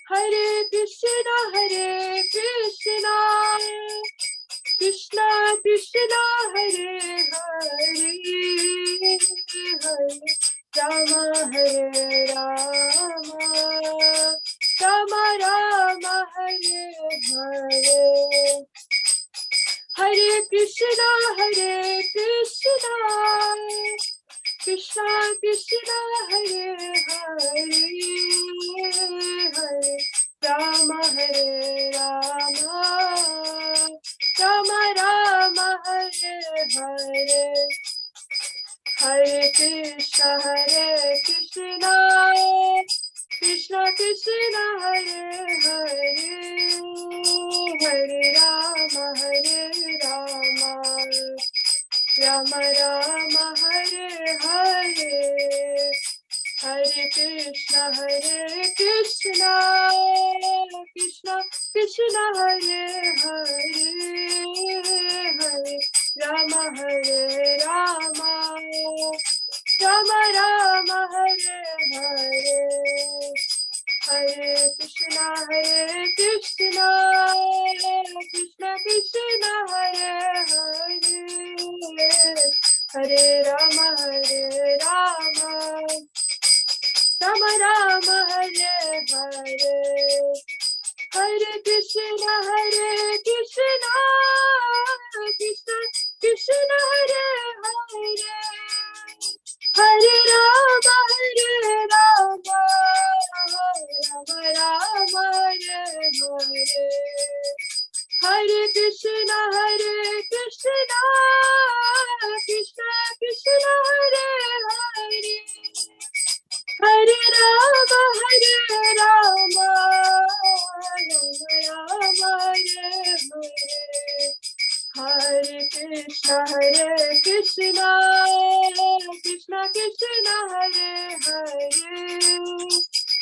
Hare Krishna, Krishna Krishna, Hare Hare, Hare Rama, Hare Rama, Rama Rama, Hare Hare. Hare Krishna, Krishna Krishna, Hare Hare, Hare Rama, Hare Rama, Rama Rama, Hare Hare. Hare Krishna, Krishna Krishna, Hare Hare, Hare Rama, Rama Rama, Hare Hare. Hare Krishna, Krishna Krishna, Hare Hare, Hare Rama, Rama Rama, Hare Hare. Hare Krishna, Krishna Krishna, Hare Hare, Hare Rama, Rama Rama, Hare Hare. Hare Krishna, Krishna Krishna, Hare Hare, Hare Rama, Rama Rama, Hare Hare. Hare Krishna, Krishna Krishna, Hare Hare, Hare Rama, Rama Rama, Hare Hare. Hare Krishna, Krishna Krishna, Hare Hare,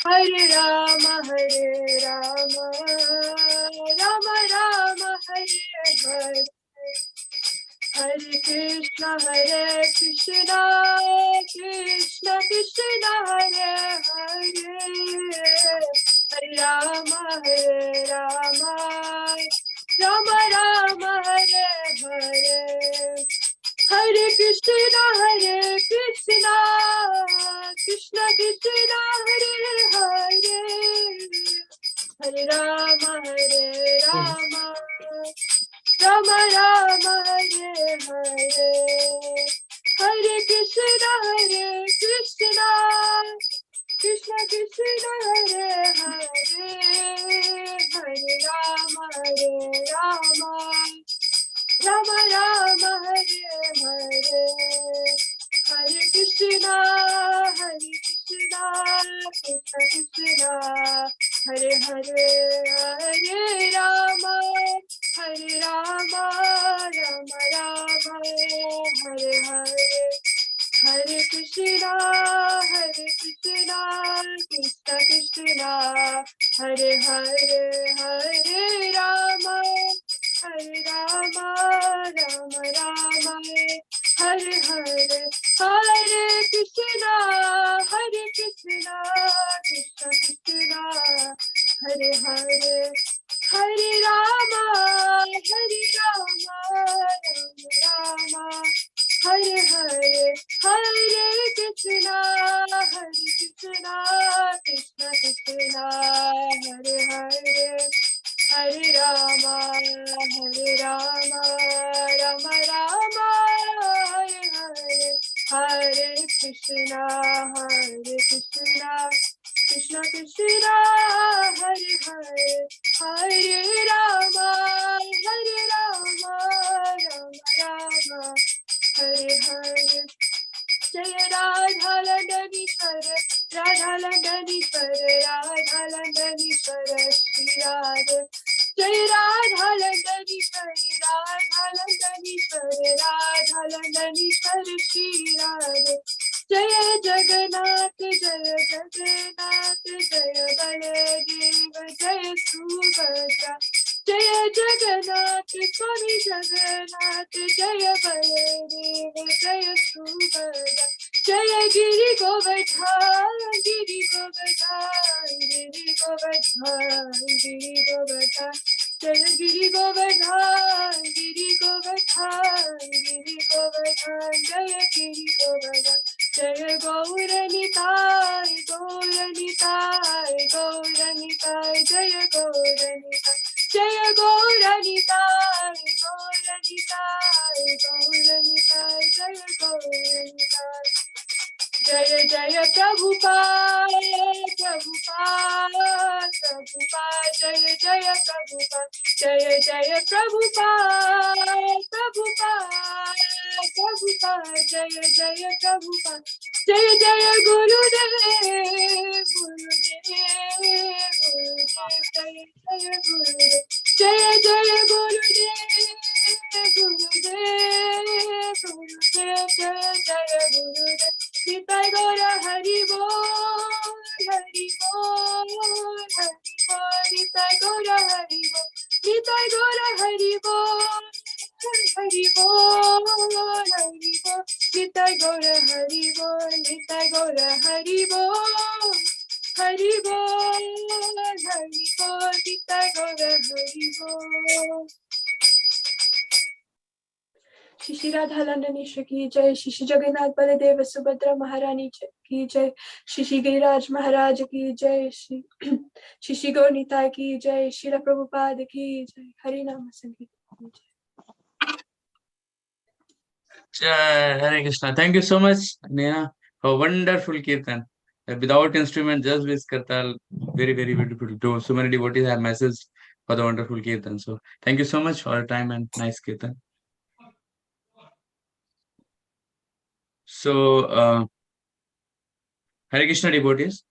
Hare Rama, Rama Rama, Hare Hare. Hare Krishna, Krishna Krishna, Hare Hare, Hare Rama, Rama Rama, Hare Hare. Hare Krishna, Krishna Krishna, Hare Hare, Hare Rama, Rama Rama Rama, Hare Hare. Hare Krishna, Krishna Krishna, Hare Hare, Hare Rama, Rama Rama, Hare Hare. Hare Krishna, Krishna Krishna, Hare Hare, Hare Rama, Rama Rama, Hare Hare. Hare Krishna, Krishna Krishna, Hare Hare, Hare Rama, Rama Rama, Hare Hare. Hare Krishna, Krishna Krishna, Hare Hare, Hare Rama, Rama Rama, Hare Hare. Hare Krishna, Krishna Krishna, Hare Hare, Hare Rama, Rama Rama, Hare Hare. Hare Krishna, Krishna Krishna, Hare Hare, Hare Rama, Rama Rama, Hare Hare. Jai Radha Landanishwar, Radha Landanishwar, Radha Landanishwar, Shri Radha. Jai Radha Landanishwar, Radha Landanishwar, Radha Landanishwar, Shri Radha. Jai Jagannath, Jai Jagannath, Jai Baladev, Jai Subhadra. Jaya Jagannath, Swami Jagannath, Jaya Baladev, Jaya Subhadra. Jaya Giri Govardhan, Giri Govardhan, Giri Govardhan, Giri Govardhan. Jaya Giri Govardhan, Giri Govardhan, Giri Govardhan, Jaya Giri Govardhan. Jaya Gauranitai, Gauranitai, Gauranitai, Jaya Gauranitai. Jaya Gauranitai, Gauranitai, Gauranitai, Jaya Gauranitai. Jaya Jaya Prabhupada, Prabhupada, Prabhupada, Jaya Jaya Prabhupada, Jaya Jaya Prabhupada, Prabhupada, Prabhupada, Jaya Jaya Prabhupada, Jaya Jaya Gurudev, Gurudev, Gurudev, Jaya Jaya Gurudev, Jaya Jaya Gurudev, Gurudev, Gurudev, Jaya Jaya Gurudev. Nitai Gaura Hari Bol, Hari Bol, Hari Bol, Nitai Gaura Hari Bol, Nitai Gaura Hari Bol, Hari Bol, Hari Bol, Nitai Gaura Hari Bol, Nitai Gaura Hari Bol, Hari Bol, Hari Bol, Nitai Gaura Hari Bol. Shri Radha Landanisha ki jai, Shri Jagannath Baladeva Subhadra Maharani ki jai, Shri Giriraj Maharaj ki jai, Shri Gaur Nitai ki jai, Shri Prabhupada ki jai, Hari Nama Sankirtan ki jai. Hare Krishna. Thank you so much, Neha, for wonderful kirtan. Without instrument, just with kartal, very, very beautiful. So many devotees have messaged for the wonderful kirtan. So thank you so much for your time and nice kirtan. So, Hare Krishna devotees,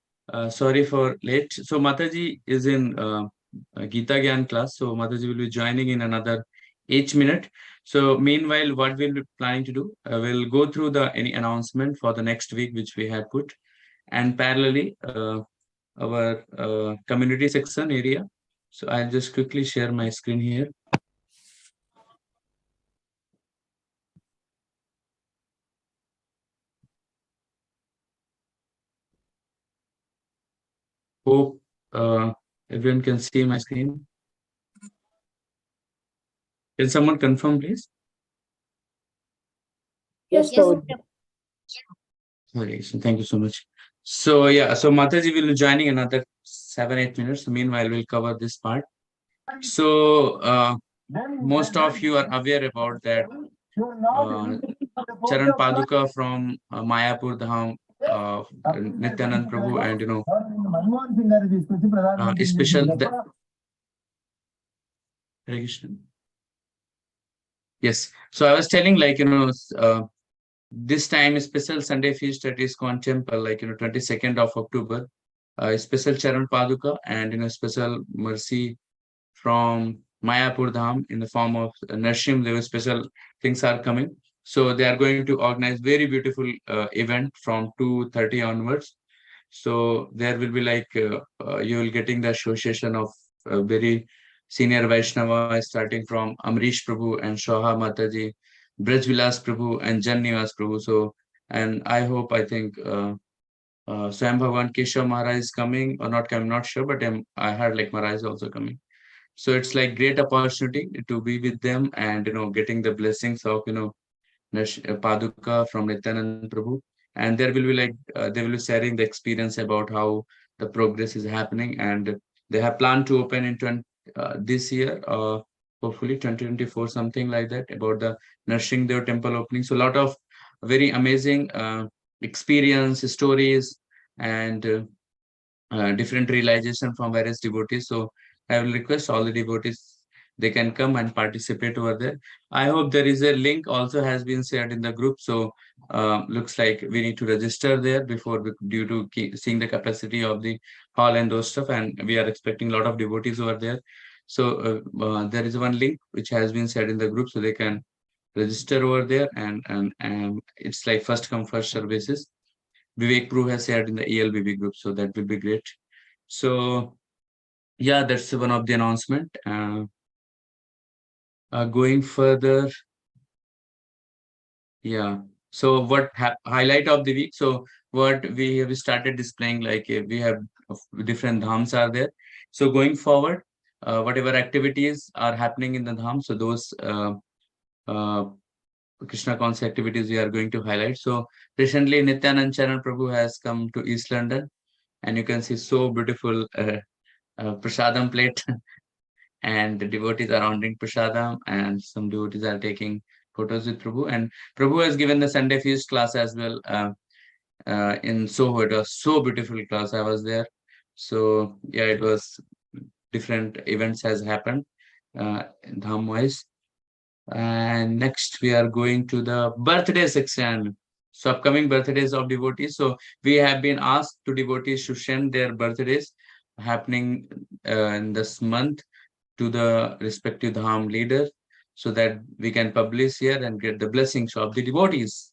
sorry for late. So Mataji is in Gita Gyan class. So Mataji will be joining in another 8 minutes. So meanwhile, what we'll be planning to do, we'll go through any announcement for the next week, which we have put, and parallelly our community section area. So I'll just quickly share my screen here. Hope everyone can see my screen. Can someone confirm, please? Yes, Okay, so thank you so much. So yeah, so Mataji will be joining another 7-8 minutes. So meanwhile, we'll cover this part. So most of you are aware about that Charan Paduka from Mayapur Dham, Nityanand Prabhu, and special. Yes. So I was telling, like, this time special Sunday feast at ISKCON temple, like, 22nd of October, special Charan Paduka and, special mercy from Mayapur Dham in the form of Narshim. There were special things are coming. So they are going to organize very beautiful event from 2:30 onwards. So there will be like, you will getting the association of very senior Vaishnava, starting from Amrish Prabhu and Shoha Mataji, Braj Vilas Prabhu and Jan Nivas Prabhu. So, and I hope, I think, Swam Bhagavan Keshav Maharaj is coming or not, I'm not sure, but I heard like Maharaj is also coming. So it's like great opportunity to be with them and, getting the blessings of, Paduka from Nityanand Prabhu. And there will be like, they will be sharing the experience about how the progress is happening. And they have planned to open in this year, hopefully 2024, something like that, about the Nursing Dev temple opening. So a lot of very amazing experience, stories, and different realization from various devotees. So I will request all the devotees, they can come and participate over there. I hope there is a link also has been shared in the group. So looks like we need to register there before, due to seeing the capacity of the hall and those stuff. And we are expecting a lot of devotees over there. So there is one link which has been shared in the group, so they can register over there. And it's like first come first services. Vivek Prabhu has shared in the ELBB group, so that will be great. So yeah, that's one of the announcement. Going further, yeah. So what highlight of the week? So what we have started displaying, like we have different dhams are there. So going forward, whatever activities are happening in the dham, so those uh, Krishna conscious activities we are going to highlight. So recently Nityanand Charan Prabhu has come to East London, and you can see so beautiful prasadam plate and the devotees are honoring prasadam, and some devotees are taking photos with Prabhu. And Prabhu has given the Sunday feast class as well in Soho. It was so beautiful class. I was there. So yeah, it was different events has happened dham wise. And next we are going to the birthday section. So upcoming birthdays of devotees. So we have been asked to devotees to send their birthdays happening in this month to the respective dham leader, so that we can publish here and get the blessings of the devotees.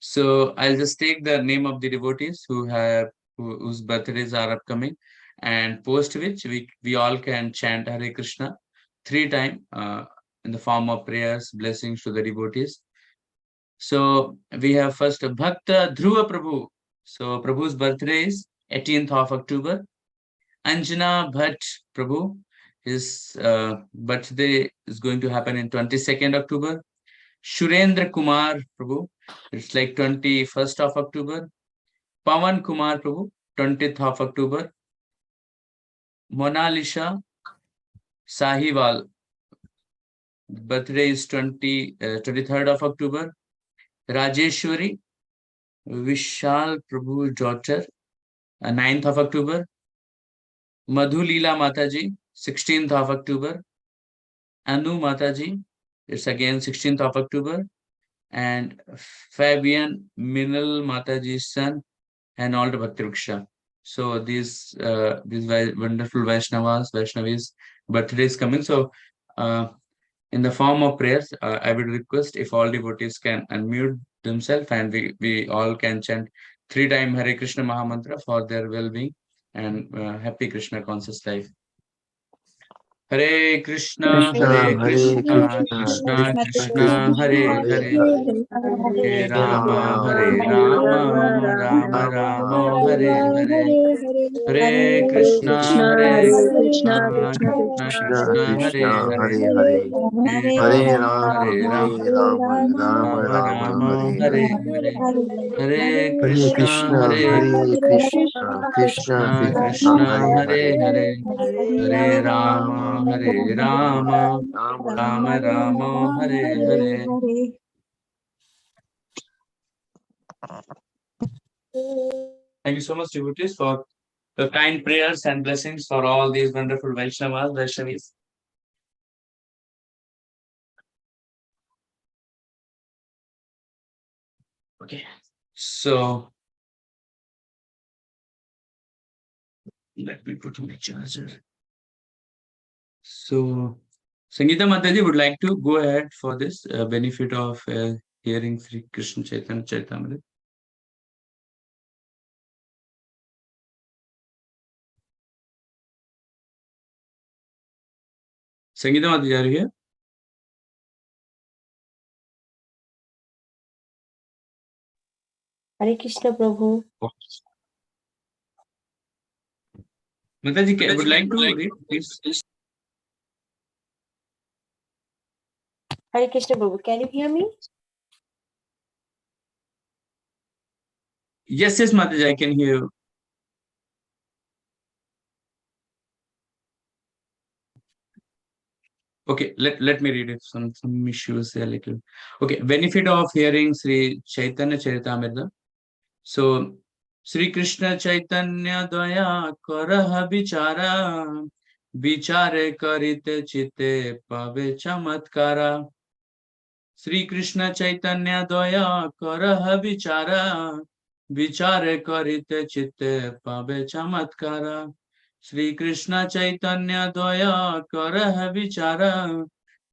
So I'll just take the name of the devotees whose birthdays are upcoming, and post which we all can chant Hare Krishna 3 times in the form of prayers, blessings to the devotees. So we have first Bhakta Dhruva Prabhu. So Prabhu's birthday is 18th of October. Anjana Bhatt Prabhu, his birthday is going to happen in 22nd October. Shurendra Kumar Prabhu, it's like 21st of October. Pawan Kumar Prabhu, 20th of October. Monalisha Sahiwal, birthday is 23rd of October. Rajeshwari Vishal Prabhu daughter, 9th of October. Madhulila Mataji, 16th of October. Anu Mataji, it's again 16th of October. And Fabian Minal Mataji's son and all the Bhakti Vriksha. So these wonderful Vaishnavis birthday is coming. So in the form of prayers, I would request if all devotees can unmute themselves, and we all can chant 3 times Hare Krishna Mahamantra for their well-being and happy Krishna conscious life. Hare Krishna, Hare Krishna, Krishna Krishna, Hare Hare, Hare Rama, Hare Rama, Rama Rama, Hare Hare. Hare Krishna, Hare Krishna, Krishna Krishna, Hare Hare, Hare Rama, Rama Rama, Hare Hare. Hare Krishna, Hare Krishna, Krishna Krishna, Hare Hare, Hare Rama, Rama Rama, Hare Hare. Thank you so much, devotees, for the kind prayers and blessings for all these wonderful Vaishnavis. Okay, so let me put my charger. So Sangeeta Mataji would like to go ahead for this benefit of hearing Sri Krishna Chaitanya Charitamrita. Sangeeta Mataji, are you here? Hare Krishna Prabhu. Mataji, would like to read, please. Hare Krishna Prabhu, can you hear me? Yes, Mataji, I can hear you. Okay, let me read it. Some issues there little. Okay, benefit of hearing Sri Chaitanya Charitamrita. So Sri Krishna Chaitanya Daya Karaha Bichara Bichare Karite Chite Pave Chamatkara. Sri Krishna Chaitanya Daya Karaha Bichara Bichare Karite Chite Pave Chamatkara. Sri Krishna Chaitanya Daya Karaha Bichara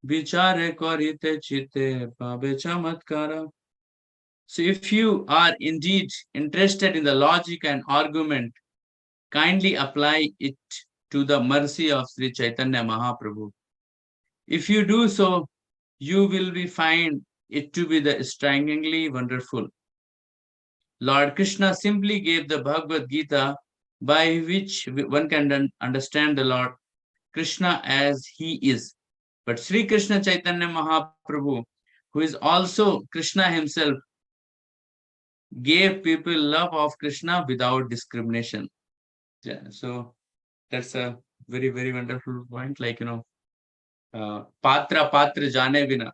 Bichare Karite Chite Pave Chamatkara. So if you are indeed interested in the logic and argument, kindly apply it to the mercy of Sri Chaitanya Mahaprabhu. If you do so, you will be find it to be the strikingly wonderful. Lord Krishna simply gave the Bhagavad Gita, by which one can understand the Lord Krishna as he is. But Sri Krishna Chaitanya Mahaprabhu, who is also Krishna himself, gave people love of Krishna without discrimination. Yeah, so that's a very, very wonderful point. Like, Patra Jane Vina.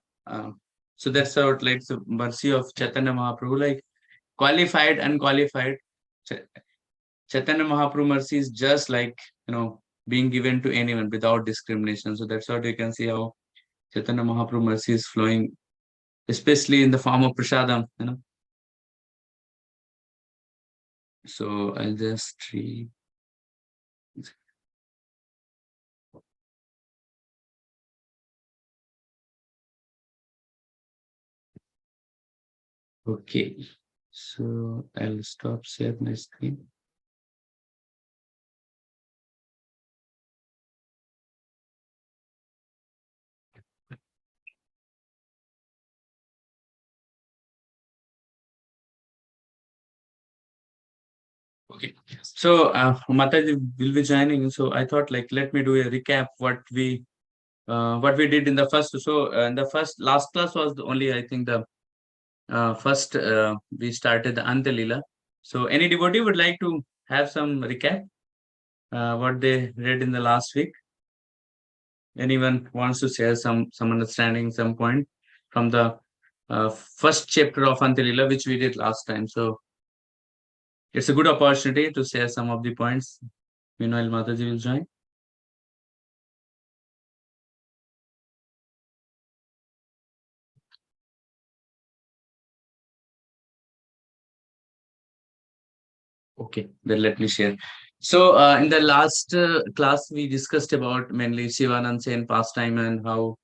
So that's what, like, the mercy of Chaitanya Mahaprabhu, like qualified, unqualified. Chaitanya Mahaprabhu mercy is just like, being given to anyone without discrimination. So that's what you can see how Chaitanya Mahaprabhu mercy is flowing, especially in the form of prasadam. So I'll just read. Okay, so I'll stop share my screen. Okay, so Mataji will be joining. So I thought, like, let me do a recap what we did in the first. So in the last class was only, I think, the first we started the Antalila. So any devotee would like to have some recap what they read in the last week? Anyone wants to share some understanding, some point from the first chapter of Antalila, which we did last time? So it's a good opportunity to share some of the points. Meanwhile, Mataji will join. Okay, then let me share. So in the last class, we discussed about mainly Shivanand Sen pastime and how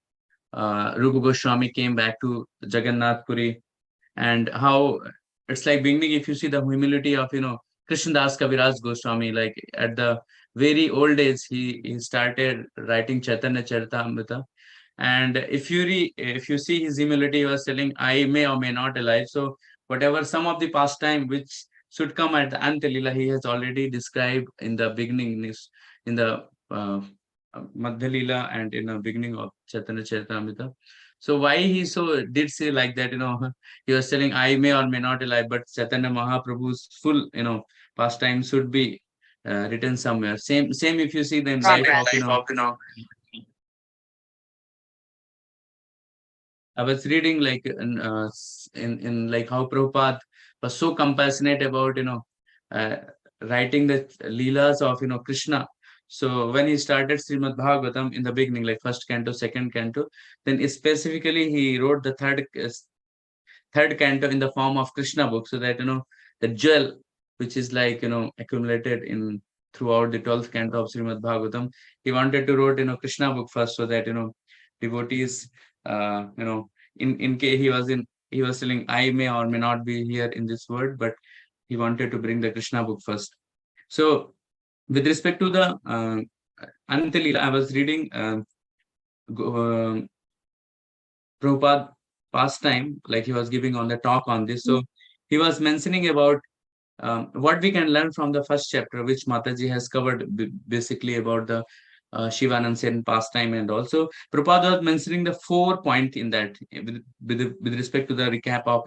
Rupa Goswami came back to Jagannath Puri, and how it's like beginning, if you see the humility of, Krishnadas Kaviraj Goswami, like at the very old age, he started writing Chaitanya Charitamrita. And if you see his humility, he was telling, I may or may not alive. So whatever some of the pastime which should come at the Antalila, he has already described in the beginning, in the Madhya Lila and in the beginning of Chaitanya Charitamrita. So why he so did say like that, he was telling, I may or may not alive, but Chaitanya Mahaprabhu's full, pastime should be written somewhere. Same if you see the life of, I was reading, like, in like how Prabhupada was so compassionate about, uh, writing the leelas of, Krishna. So when he started Srimad Bhagavatam in the beginning, like first canto, second canto, then specifically he wrote the third canto in the form of Krishna book, so that, the jewel which is like, accumulated in throughout the 12th canto of Srimad Bhagavatam, he wanted to write, Krishna book first, so that, devotees, in case he was telling, I may or may not be here in this world, but he wanted to bring the Krishna book first. So with respect to the Antalila, I was reading Prabhupada pastime, like he was giving on the talk on this. So he was mentioning about what we can learn from the first chapter, which Mataji has covered, basically about the Shivanand Sen pastime. And also Prabhupada was mentioning the 4 points in that, with respect to the recap of,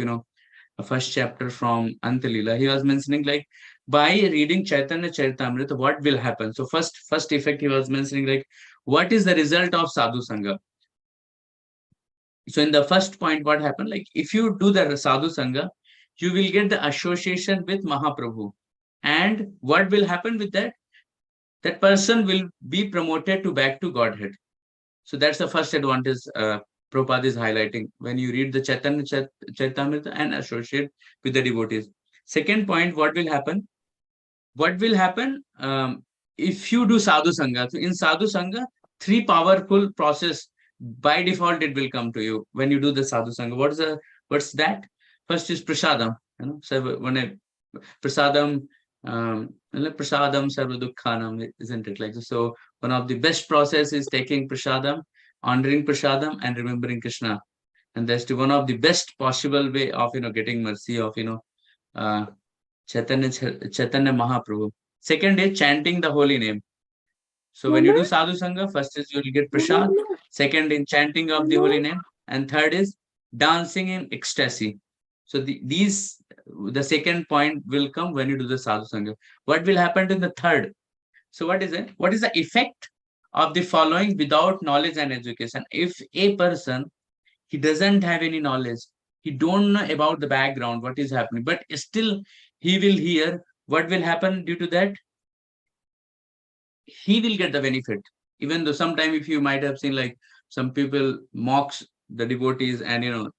the first chapter from Antalila. He was mentioning, like, by reading Chaitanya Charitamrita, what will happen? So first effect, he was mentioning, like, what is the result of Sadhu Sangha? So in the first point, what happened? Like, if you do the Sadhu Sangha, you will get the association with Mahaprabhu. And what will happen with that? That person will be promoted to back to Godhead. So that's the first advantage Prabhupada is highlighting when you read the Chaitanya Charitamrita and associate with the devotees. Second point, what will happen? What will happen if you do Sadhu Sangha? So in Sadhu Sangha, 3 powerful process by default it will come to you when you do the Sadhu Sangha. What's that? First is prasadam. So when prasadam, prasadam sarva dukkhanam, isn't it like this? So one of the best process is taking prasadam, honoring prasadam, and remembering Krishna. And that's one of the best possible way of getting mercy of Chaitanya Mahaprabhu. Second is chanting the holy name. So when you do sadhu sangha, first is you will get prasad, second in chanting of the holy name, and third is dancing in ecstasy. So the second point will come when you do the sadhu sangha. What will happen in the third? So what is it? What is the effect of the following without knowledge and education? If a person, he doesn't have any knowledge, he don't know about the background, what is happening, but still he will hear, what will happen due to that? He will get the benefit. Even though sometime, if you might have seen, like some people mocks the devotees, and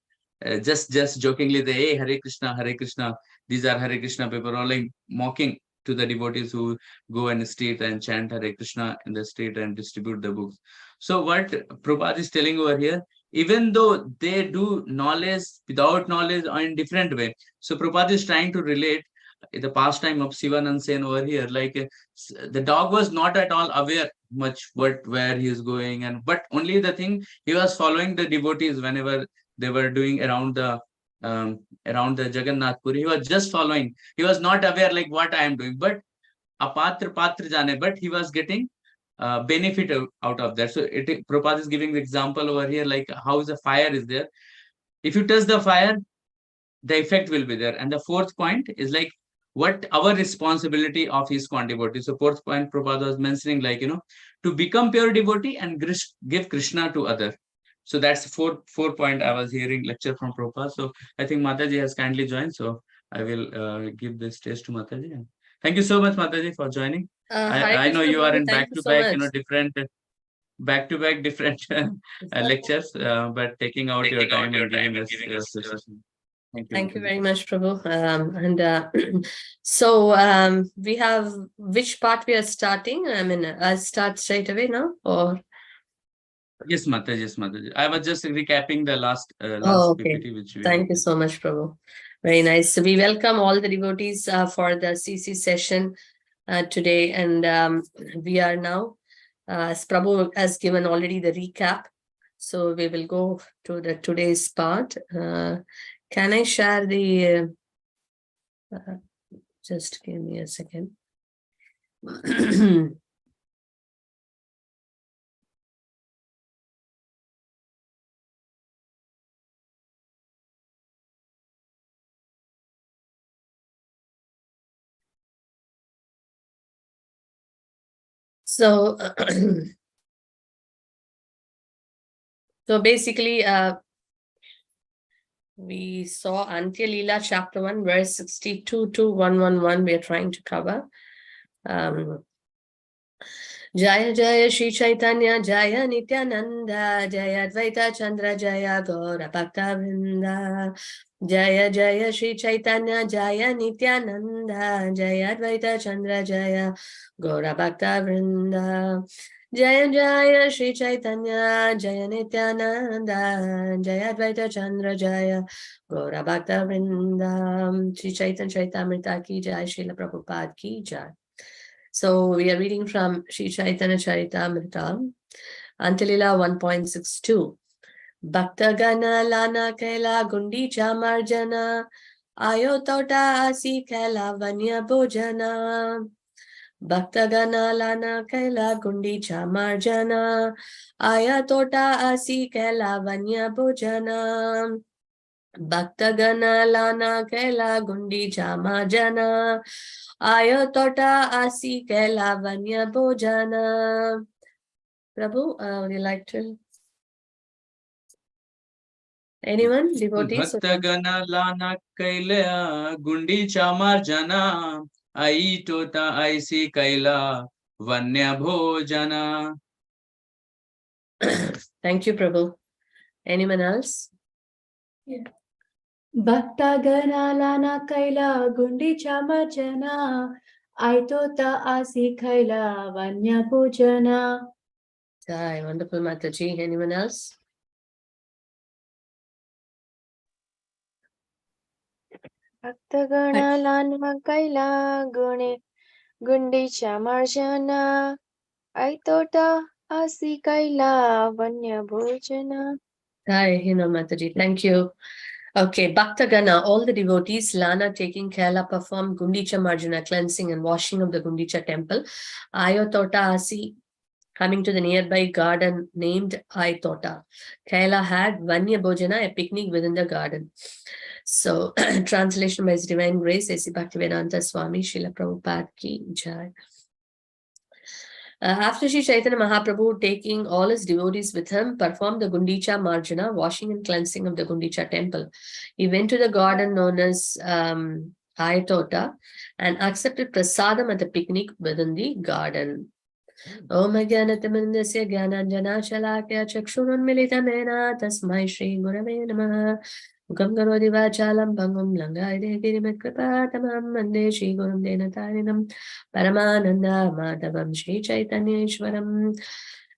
just jokingly they, hey, Hare Krishna, these are Hare Krishna people, or like mocking to the devotees who go in the street and chant Hare Krishna in the street and distribute the books. So what Prabhupada is telling over here, even though they do knowledge without knowledge or in different way. So Prabhupada is trying to relate the pastime of Sivanand Sen over here. Like the dog was not at all aware much where he is going, but only the thing, he was following the devotees whenever they were doing around the Jagannath Puri. He was just following. He was not aware like what I am doing, but apatra patra jane, but he was getting benefit out of that. So Prabhupada is giving the example over here, like how the fire is there. If you touch the fire, the effect will be there. And the fourth point is like what our responsibility of ISKCON devotee. So fourth point Prabhupada was mentioning, like, to become pure devotee and give Krishna to other. So that's four point I was hearing lecture from Prabhupada. So I think Mataji has kindly joined. So I will give this stage to Mataji. Thank you so much, Mataji, for joining. I know you are in back-to-back, different back-to-back different lectures, but taking out your time and giving us your session. Thank you very much, Prabhu. We have which part we are starting? I mean, I'll start straight away now, or? Yes, Mataji. Yes, Mataji. I was just recapping the last okay. PPT, which Thank you so much, Prabhu. Very nice. So we welcome all the devotees for the CC session today, and we are now, as Prabhu has given already the recap, so we will go to the today's part. Can I share the, just give me a second. So, so basically, we saw Antya Leela chapter 1, verse 62 to 111 we are trying to cover. Jaya Jaya Shri Chaitanya Jaya Nityananda Jaya Advaita Chandra Jaya Gaura Bhakta Vrinda Jaya Jaya Shri Chaitanya Jaya Nityananda Jaya Advaita Chandra Jaya Gaura Bhakta Vrinda Jaya Jaya Shri Chaitanya Jaya Nityananda Jaya Advaita Chandra Jaya Gaura Bhakta Vrinda Shri Chaitanya Chaitamrita Ki Jai, Srila Prabhupada Ki Jai. So we are reading from Sri Chaitanya Charitamrita, Antya Leela 1.62. Bhaktagana lana kaila gundicha marjana, ayotota asi kaila vanya bhojana. Bhaktagana lana kaila gundicha marjana, ayatota asi kaila vanya bhojana. Bhaktagana lana kaila gundicha marjana, ayatota asi kaila vanya bhojana. Prabhu, would you like to? Anyone? Devotees? Bhaktagana lana kaila gundicha marjana, aitota aisi kaila vanya bhojana. Thank you, Prabhu. Anyone else? Yeah. Bhaktagana lana kaila gundicha marjana, aitota asi kaila vanya bhojana. Jai, wonderful Mataji. Anyone else? Bhaktagana lana kaila gundicha marjana, aitota asi kaila vanya bhojana. Hi, Mataji. Thank you. Okay, Bhaktagana, all the devotees, Lana taking Kaila performed Gundicha Marjana cleansing and washing of the Gundicha temple. Ayotota Asi coming to the nearby garden named Ayotota. Kaila had Vanya Bhojana, a picnic within the garden. So, translation by His Divine Grace, A.C. Bhaktivedanta Swami, Srila Prabhupada Ki Jai. After Sri Chaitanya Mahaprabhu, taking all his devotees with him, performed the Gundicha Marjana, washing and cleansing of the Gundicha temple. He went to the garden known as Ayatota and accepted prasadam at the picnic within the garden. Om Jnanatamandasya Jnananjana Shalakya Chakshurunmilitamena Tasmai Shri Gurave Namaha Mukam Karoti Vachalam Bangam Langai Girimat Kripatamam Mande Shri Gurum Denatarinam Paramananda Madhavam Shri Chaitanya Ishwaram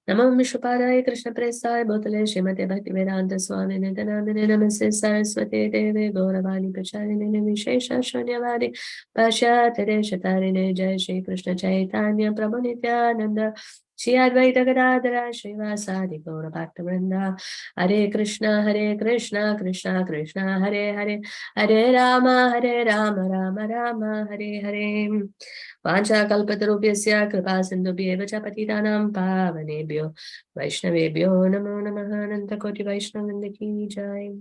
Namam Vishwapadaya Krishna Presaya Bhutale Srimate Bhaktivedanta Swami Nidanandane Namaste Saraswati Deve Gauravani Pracharine Vishesha Shanyavadi Pashyatare Shatarine Jai Shri Krishna Chaitanya Prabhu Nityananda Shri Advaita Gadadhara Srivasadi Gaura Bhaktivinoda Hare Krishna Krishna Krishna Hare Hare Hare Rama Rama Rama Hare Hare Vancha kalpatarubhyasya kripa sindhubhyev cha patitanam pavanebhyo Vaishnavebhyo namo namaha Ananta Koti Vaishnavinda ki jai.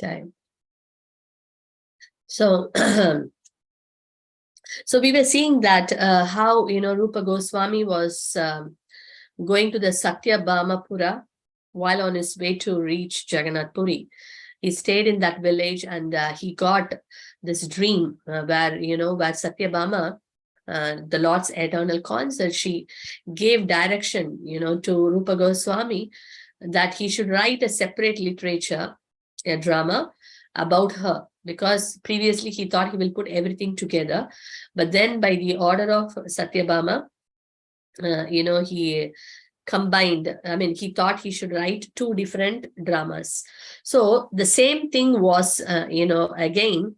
Jai. So, so we were seeing that how, Rupa Goswami was going to the Satyabhamapura while on his way to reach Jagannath Puri. He stayed in that village and he got this dream where Satyabhama, the Lord's eternal consort, she gave direction, to Rupa Goswami that he should write a separate literature, a drama about her, because previously he thought he will put everything together. But then by the order of Satyabhama, he combined, he thought he should write two different dramas. So the same thing was, again,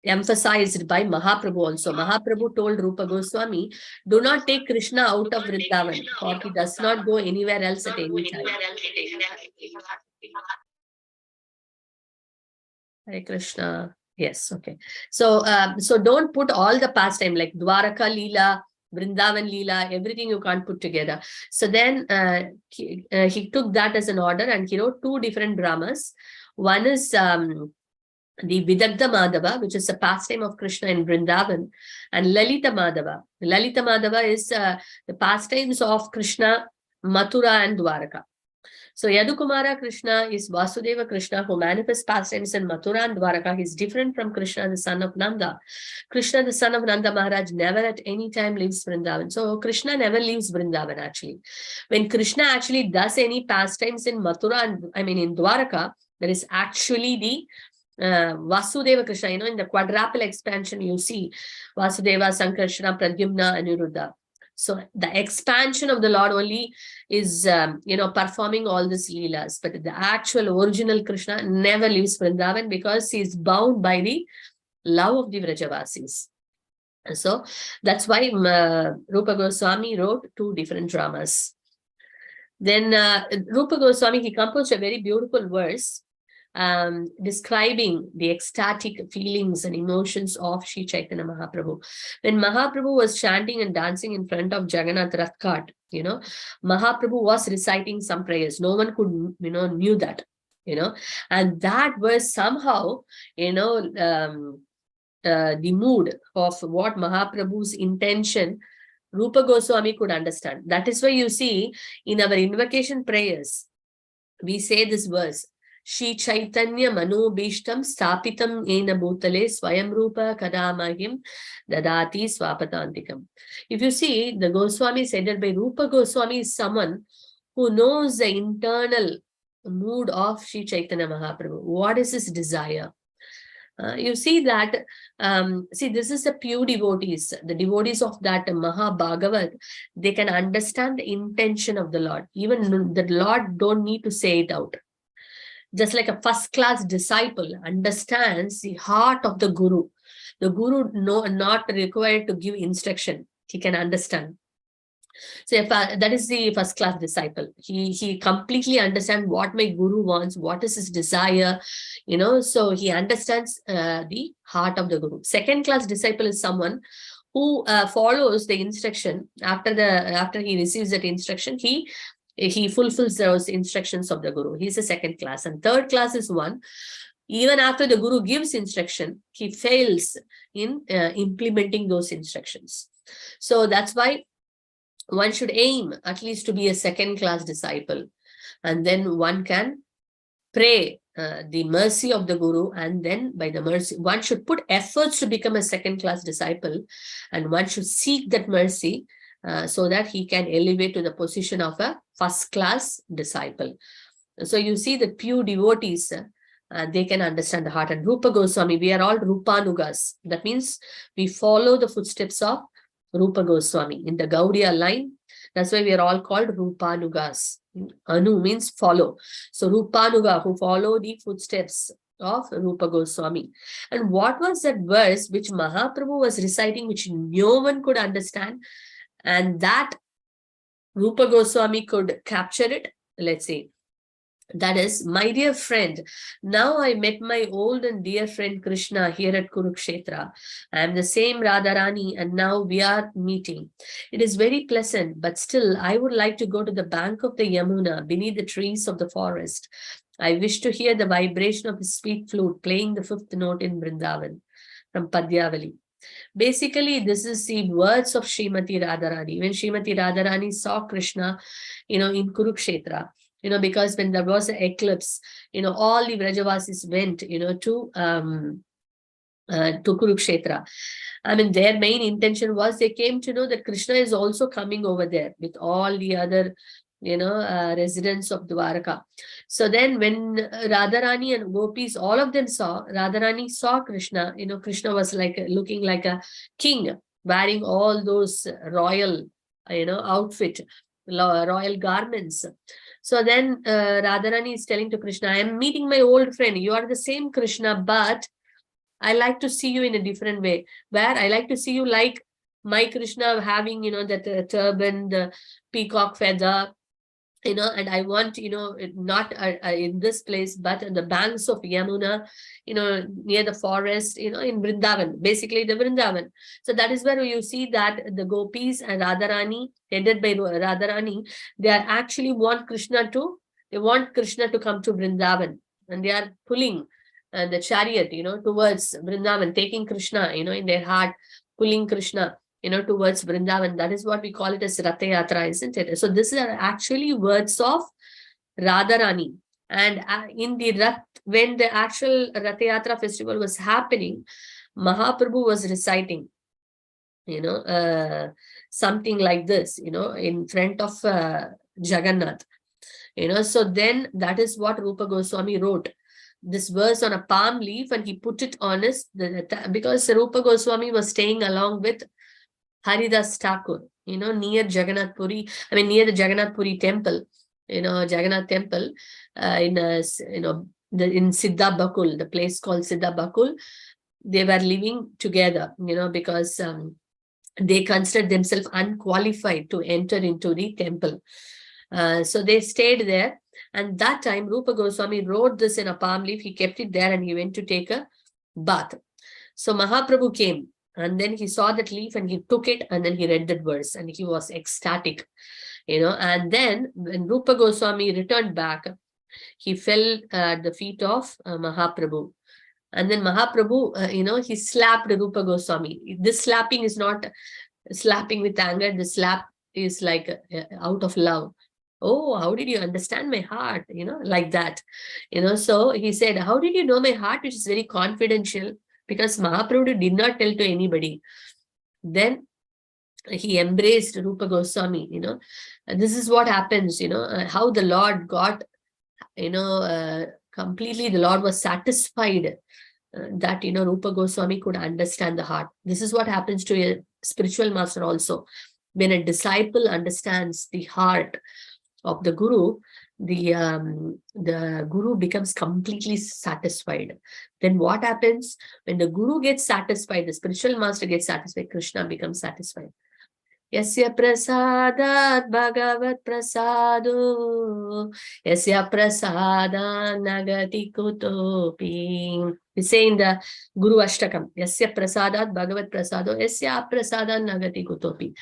emphasized by Mahaprabhu also. Mahaprabhu told Rupa Goswami, do not take Krishna out of Vrindavan, for he does not go anywhere else at any time. Hare Krishna. Yes, okay. So, so don't put all the pastime like Dwaraka Leela, Vrindavan Leela, everything you can't put together. So then he took that as an order and he wrote two different dramas. One is the Vidagdha Madhava, which is a pastime of Krishna in Vrindavan, and Lalita Madhava. Lalita Madhava is the pastimes of Krishna, Mathura and Dwaraka. So Yadukumara Krishna is Vasudeva Krishna who manifests pastimes in Mathura and Dwaraka. He is different from Krishna, the son of Nanda. Krishna, the son of Nanda Maharaj, never at any time leaves Vrindavan. So Krishna never leaves Vrindavan actually. When Krishna actually does any pastimes in Mathura and in Dwaraka, there is actually the Vasudeva Krishna. In the quadruple expansion you see Vasudeva, Sankarshana, Pradyumna, Aniruddha. So the expansion of the Lord only is, performing all these leelas. But the actual original Krishna never leaves Vrindavan because he is bound by the love of the Vrajavasis. So that's why Rupa Goswami wrote two different dramas. Then Rupa Goswami, he composed a very beautiful verse describing the ecstatic feelings and emotions of Sri Chaitanya Mahaprabhu. When Mahaprabhu was chanting and dancing in front of Jagannath Rath Khat, Mahaprabhu was reciting some prayers. No one could, knew that, and that was somehow, the mood of what Mahaprabhu's intention, Rupa Goswami could understand. That is why you see in our invocation prayers, we say this verse, Shri Chaitanya Manobishtam Stapitam Ena Bhutale Swayam Rupa Kadamahim Dadati Swapatantikam. If you see, the Goswami said that by Rupa Goswami is someone who knows the internal mood of Sri Chaitanya Mahaprabhu. What is his desire? You see that, this is the pure devotees, the devotees of that Mahabhagavat, they can understand the intention of the Lord. Even the Lord don't need to say it out. Just like a first-class disciple understands the heart of the Guru. The Guru not required to give instruction. He can understand. So that is the first class disciple. He completely understands what my guru wants, what is his desire, so he understands the heart of the guru. Second class disciple is someone who follows the instruction after he receives that instruction. He fulfills those instructions of the guru. He's a second class. And third class is one, even after the guru gives instruction, he fails in implementing those instructions. So that's why one should aim at least to be a second class disciple, and then one can pray the mercy of the guru, and then by the mercy one should put efforts to become a second class disciple, and one should seek that mercy so that he can elevate to the position of a first class disciple. So you see the pure devotees, they can understand the heart. And Rupa Goswami, we are all Rupanugas. That means we follow the footsteps of Rupa Goswami in the Gaudiya line. That's why we are all called Rupanugas. Anu means follow. So Rupanuga, who follow the footsteps of Rupa Goswami. And what was that verse which Mahaprabhu was reciting, which no one could understand, and that Rupa Goswami could capture it? Let's see. That is, my dear friend, now I met my old and dear friend Krishna here at Kurukshetra. I am the same Radharani, and now we are meeting. It is very pleasant, but still I would like to go to the bank of the Yamuna beneath the trees of the forest. I wish to hear the vibration of his sweet flute playing the fifth note in Vrindavan, from Padyavali. Basically, this is the words of Srimati Radharani. When Srimati Radharani saw Krishna, in Kurukshetra, because when there was an eclipse, all the Vrajavasis went, to Kurukshetra. I mean, their main intention was they came to know that Krishna is also coming over there with all the other, residents of Dwaraka. So then when Radharani and Gopis, all of them saw, Radharani saw Krishna, Krishna was looking like a king, wearing all those royal, outfit, royal garments. So then Radharani is telling to Krishna, I am meeting my old friend. You are the same Krishna, but I like to see you in a different way. Where I like to see you like my Krishna having, that turban, the peacock feather, and I want, not in this place, but on the banks of Yamuna, near the forest, in Vrindavan, basically the Vrindavan. So that is where you see that the Gopis and Radharani, headed by Radharani, they are actually want Krishna to come to Vrindavan, and they are pulling the chariot, towards Vrindavan, taking Krishna, in their heart, pulling Krishna, towards Vrindavan. That is what we call it as Ratha Yatra, isn't it? So these are actually words of Radharani. And in the when the actual Ratha Yatra festival was happening, Mahaprabhu was reciting, something like this, in front of Jagannath. So then that is what Rupa Goswami wrote. This verse on a palm leaf, and he put it on because Rupa Goswami was staying along with Haridas Thakur, near Jagannath Puri, near the Jagannath Puri temple, Jagannath temple, in Siddha Bakul, the place called Siddha Bakul. They were living together, because they considered themselves unqualified to enter into the temple. So they stayed there. And that time, Rupa Goswami wrote this in a palm leaf. He kept it there and he went to take a bath. So Mahaprabhu came. And then he saw that leaf and he took it and then he read that verse and he was ecstatic, And then when Rupa Goswami returned back, he fell at the feet of Mahaprabhu. And then Mahaprabhu, he slapped Rupa Goswami. This slapping is not slapping with anger. The slap is like out of love. Oh, how did you understand my heart? Like that. So he said, how did you know my heart, which is very confidential? Because Mahaprabhu did not tell to anybody. Then he embraced Rupa Goswami, and this is what happens, how the Lord got, completely the Lord was satisfied that, Rupa Goswami could understand the heart. This is what happens to a spiritual master also. When a disciple understands the heart of the Guru, the Guru becomes completely satisfied. Then what happens when the Guru gets satisfied, the spiritual master gets satisfied, Krishna becomes satisfied. Yasya prasadat bhagavat prasado, yasya prasada nagati kutopi. We say in the Guru Ashtakam, yasya prasadat bhagavat prasado, yasya prasada nagati kutopi.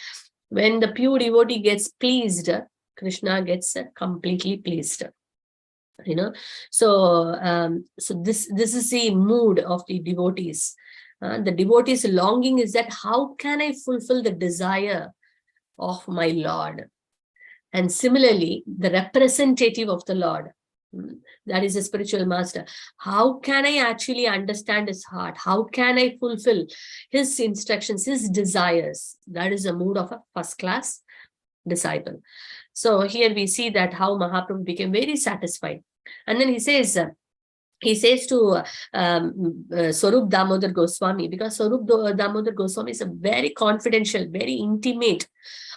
When the pure devotee gets pleased, Krishna gets completely pleased. So this is the mood of the devotees. The devotees' longing is that how can I fulfill the desire of my Lord? And similarly, the representative of the Lord, that is a spiritual master, how can I actually understand his heart? How can I fulfill his instructions, his desires? That is the mood of a first-class disciple. So here we see that how Mahaprabhu became very satisfied. And then he says to Swarup Damodar Goswami, because Swarup Damodar Goswami is a very confidential, very intimate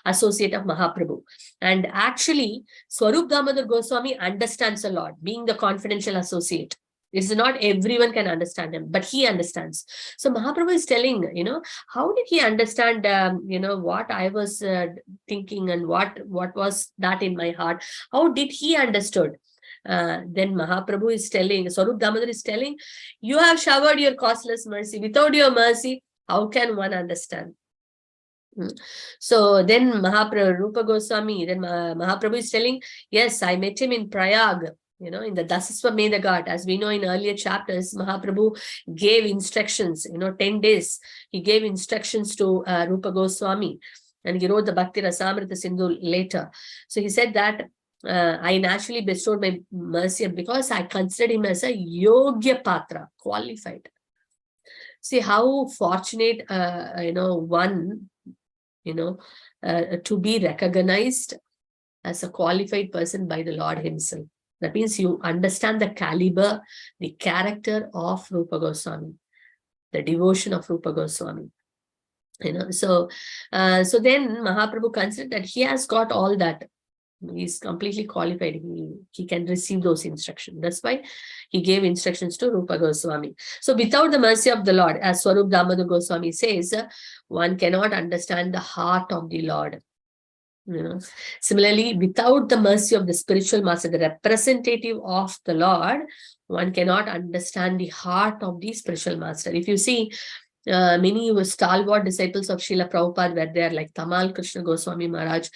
associate of Mahaprabhu. And actually, Swarup Damodar Goswami understands a lot, being the confidential associate. It's not everyone can understand him, but he understands. So Mahaprabhu is telling, how did he understand, what I was thinking and what was that in my heart? How did he understood? Then Mahaprabhu is telling, Swarup Damodar is telling, you have showered your costless mercy. Without your mercy, how can one understand? So then Mahaprabhu, Rupa Goswami, then Mahaprabhu is telling, yes, I met him in Prayag, in the Dasaswamedha Ghat. As we know in earlier chapters, Mahaprabhu gave instructions, 10 days. He gave instructions to Rupa Goswami, and he wrote the Bhakti Rasamrita Sindhu later. So he said that I naturally bestowed my mercy because I considered him as a Yogya Patra, qualified. See how fortunate, one, to be recognized as a qualified person by the Lord himself. That means you understand the caliber, the character of Rupa Goswami, the devotion of Rupa Goswami. So then Mahaprabhu considered that he has got all that. He's completely qualified. He can receive those instructions. That's why he gave instructions to Rupa Goswami. So without the mercy of the Lord, as Swarup Damodar Goswami says, one cannot understand the heart of the Lord. Similarly, without the mercy of the spiritual master, the representative of the Lord, one cannot understand the heart of the spiritual master. If you see, many stalwart disciples of Srila Prabhupada were there, like Tamal Krishna Goswami Maharaj.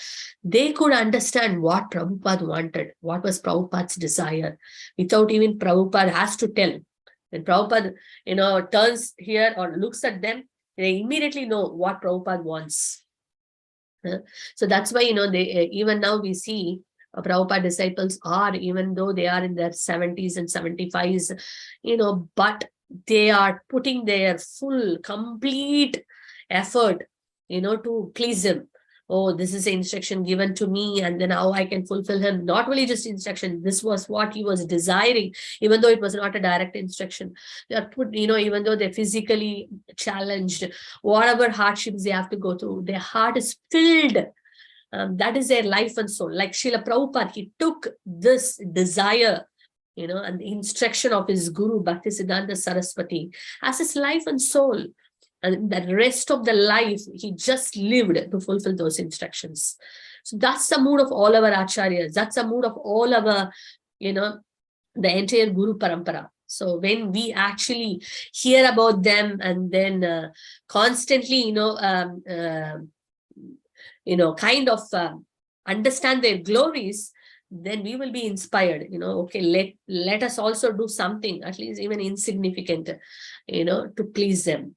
They could understand what Prabhupada wanted, what was Prabhupada's desire, without even Prabhupada has to tell. When Prabhupada, turns here or looks at them, they immediately know what Prabhupada wants. So that's why, they even now we see Prabhupada disciples are, even though they are in their 70s and 75s, but they are putting their full, complete effort, to please him. Oh, this is an instruction given to me, and then how I can fulfill him. Not only just instruction, this was what he was desiring, even though it was not a direct instruction. They are put, even though they're physically challenged, whatever hardships they have to go through, their heart is filled. That is their life and soul. Like Srila Prabhupada, he took this desire, and the instruction of his guru, Bhaktisiddhanta Saraswati, as his life and soul. And the rest of the life, he just lived to fulfill those instructions. So that's the mood of all our acharyas. That's the mood of all our, the entire Guru Parampara. So when we actually hear about them and then constantly, kind of understand their glories, then we will be inspired, okay, let us also do something, at least even insignificant, to please them.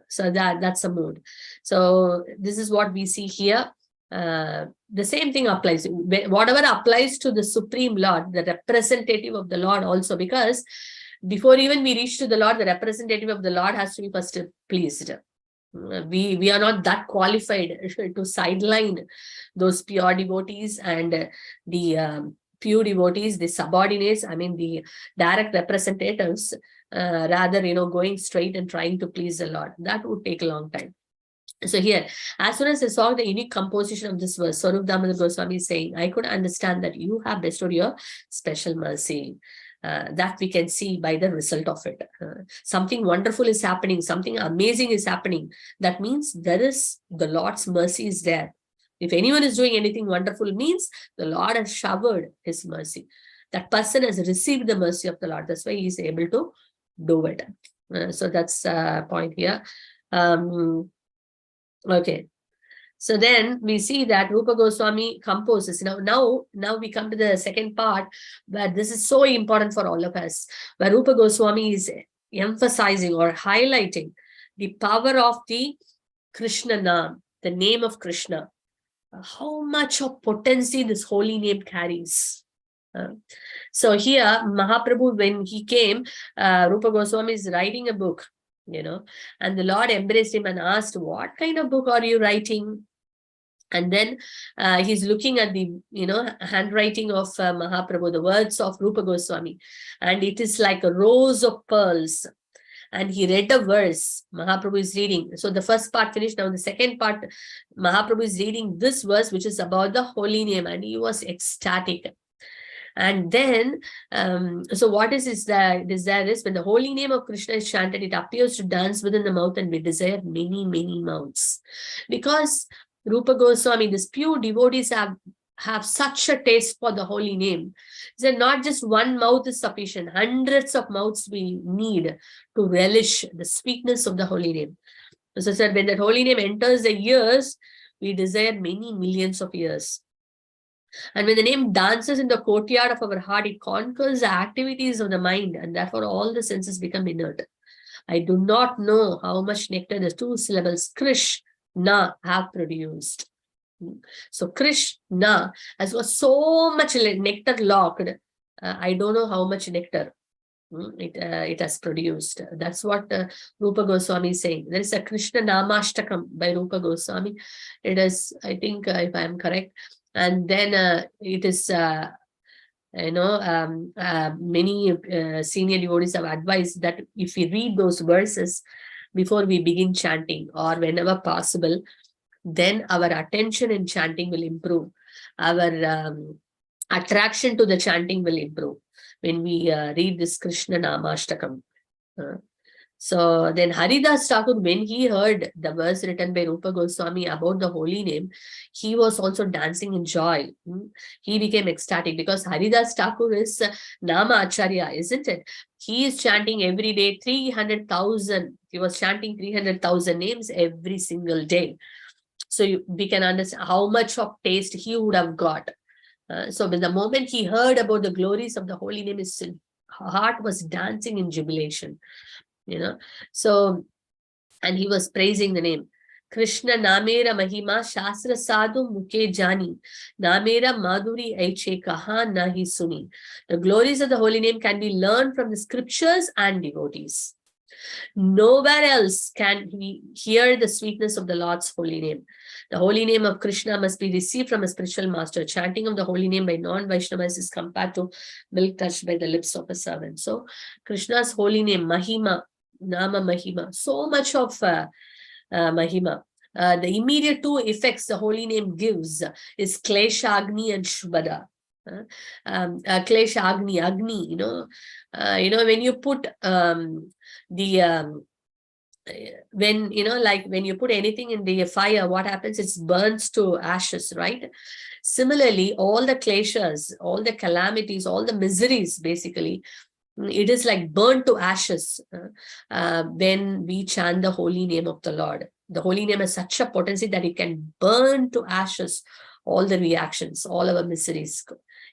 So that's a mood. So this is what we see here. The same thing applies. Whatever applies to the Supreme Lord, the representative of the Lord also, because before even we reach to the Lord, the representative of the Lord has to be first pleased. We are not that qualified to sideline those pure devotees and the pure devotees, the subordinates, the direct representatives, rather, going straight and trying to please the Lord. That would take a long time. So here, as soon as I saw the unique composition of this verse, Swarup Damodar Goswami is saying, I could understand that you have bestowed your special mercy. That we can see by the result of it. Something wonderful is happening, something amazing is happening. That means there is the Lord's mercy is there. If anyone is doing anything wonderful, means the Lord has showered his mercy. That person has received the mercy of the Lord. That's why he is able to do it. So that's a point here. Okay. So then we see that Rupa Goswami composes. Now we come to the second part, where this is so important for all of us, where Rupa Goswami is emphasizing or highlighting the power of the Krishna Nam, the name of Krishna. How much of potency this holy name carries. So here, Mahaprabhu, when he came, Rupa Goswami is writing a book, and the Lord embraced him and asked, what kind of book are you writing? And then he's looking at the, handwriting of Mahaprabhu, the words of Rupa Goswami, and it is like a rows of pearls. And he read a verse, Mahaprabhu is reading. So the first part finished. Now the second part, Mahaprabhu is reading this verse, which is about the holy name, and he was ecstatic. And then, so what is that desire is, when the holy name of Krishna is chanted, it appears to dance within the mouth, and we desire many, many mouths. Because Rupa Goswami, these pure devotees have such a taste for the holy name. So not just one mouth is sufficient, hundreds of mouths we need to relish the sweetness of the holy name. So I said, when that holy name enters the ears, we desire many millions of ears. And when the name dances in the courtyard of our heart, it conquers the activities of the mind, and therefore all the senses become inert. I do not know how much nectar the two syllables Krishna have produced. So Krishna has got so much nectar locked. I don't know how much nectar it has produced. That's what Rupa Goswami is saying. There is a Krishna Namashtakam by Rupa Goswami. It is, I think, if I am correct. And then it is, many senior devotees have advised that if we read those verses before we begin chanting, or whenever possible, then our attention in chanting will improve. Our attraction to the chanting will improve when we read this Krishna Namashtakam. So then Haridas Thakur, when he heard the verse written by Rupa Goswami about the holy name, he was also dancing in joy. He became ecstatic, because Haridas Thakur is Nama Acharya, isn't it? He is chanting every day 300,000. He was chanting 300,000 names every single day. So we can understand how much of taste he would have got. So when the moment he heard about the glories of the holy name, his heart was dancing in jubilation. So, and he was praising the name. Krishna Namera Mahima Shastra Sadhu Mukhe Jani Namera Madhuri Aiche Kaha Nahi Suni. The glories of the holy name can be learned from the scriptures and devotees. Nowhere else can we hear the sweetness of the Lord's holy name. The holy name of Krishna must be received from a spiritual master. Chanting of the holy name by non-Vaishnavas is compared to milk touched by the lips of a servant. So Krishna's holy name, Mahima, Nama Mahima, so much of Mahima. The immediate two effects the holy name gives is Klesha Agni and Shubhada. Klesha Agni, Agni, when you put when you put anything in the fire, what happens? It burns to ashes, right? Similarly, all the kleshas, all the calamities, all the miseries, basically, it is like burnt to ashes when we chant the holy name of the Lord. The holy name has such a potency that it can burn to ashes all the reactions, all our miseries.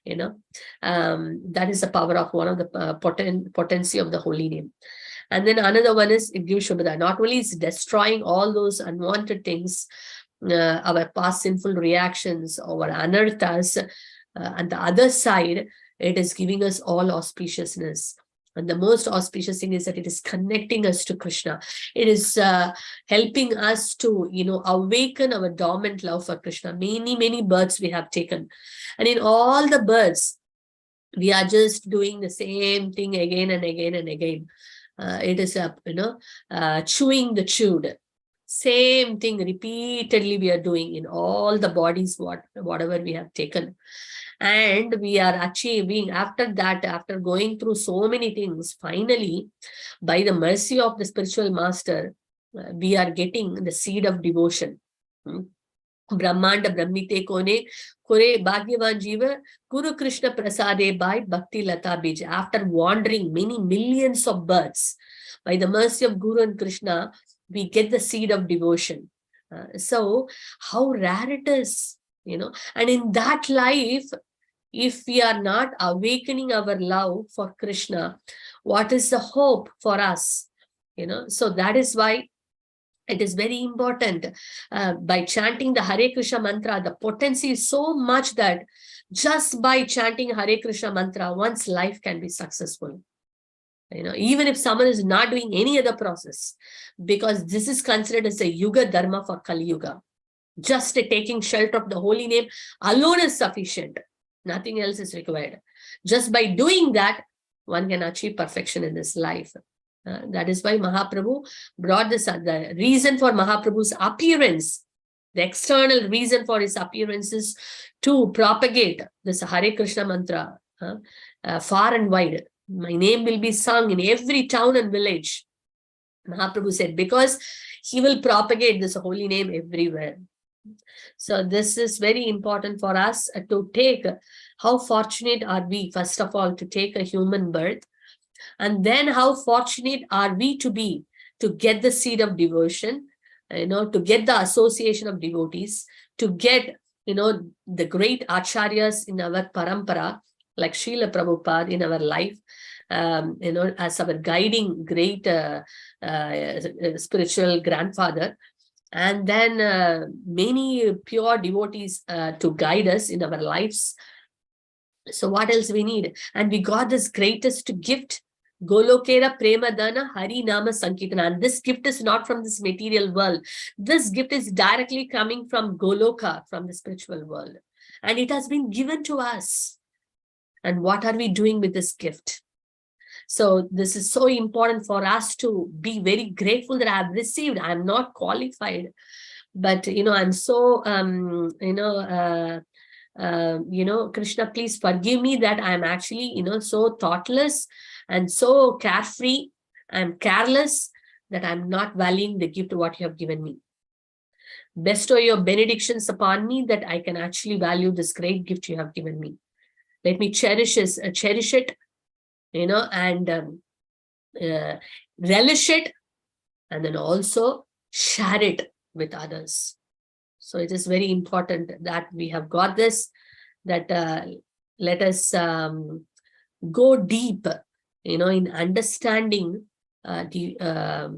That is the power of one of the potency of the holy name. And then another one is it gives Shubhada. Not only is destroying all those unwanted things, our past sinful reactions, our anarthas, and the other side, it is giving us all auspiciousness. And the most auspicious thing is that it is connecting us to Krishna. It is helping us to, awaken our dormant love for Krishna. Many, many births we have taken. And in all the births, we are just doing the same thing again and again and again. It is, chewing the chewed. Same thing repeatedly we are doing in all the bodies, whatever we have taken. And we are achieving, after that, after going through so many things, finally, by the mercy of the spiritual master, we are getting the seed of devotion. Brahmanda Brahmite Kone Kore Bhagyavan Jiva Guru Krishna Prasade by Bhakti Lata Bij. After wandering many millions of births, by the mercy of Guru and Krishna, we get the seed of devotion. So how rare it is, and in that life, if we are not awakening our love for Krishna, what is the hope for us? So that is why it is very important. By chanting the Hare Krishna mantra, the potency is so much that just by chanting Hare Krishna mantra, one's life can be successful. Even if someone is not doing any other process, because this is considered as a Yuga Dharma for Kali Yuga. Just taking shelter of the holy name alone is sufficient. Nothing else is required. Just by doing that, one can achieve perfection in this life. That is why Mahaprabhu brought this, the reason for Mahaprabhu's appearance, the external reason for his appearance is to propagate this Hare Krishna mantra far and wide. My name will be sung in every town and village. Mahaprabhu said, because he will propagate this holy name everywhere. So this is very important for us to take. How fortunate are we, first of all, to take a human birth? And then how fortunate are we to be to get the seed of devotion, to get the association of devotees, to get, the great acharyas in our parampara, like Srila Prabhupada in our life, as our guiding great spiritual grandfather. And then many pure devotees to guide us in our lives. So what else we need? And we got this greatest gift, Golokera Premadana Hari Nama Sankirtana. And this gift is not from this material world. This gift is directly coming from Goloka, from the spiritual world. And it has been given to us. And what are we doing with this gift? So this is so important for us to be very grateful that I have received. I'm not qualified, but, I'm so, Krishna, please forgive me that I'm actually, so thoughtless and so carefree. I'm careless that I'm not valuing the gift of what you have given me. Bestow your benedictions upon me that I can actually value this great gift you have given me. Let me cherish it, and relish it, and then also share it with others. So it is very important that we have got this, that let us go deep, in understanding the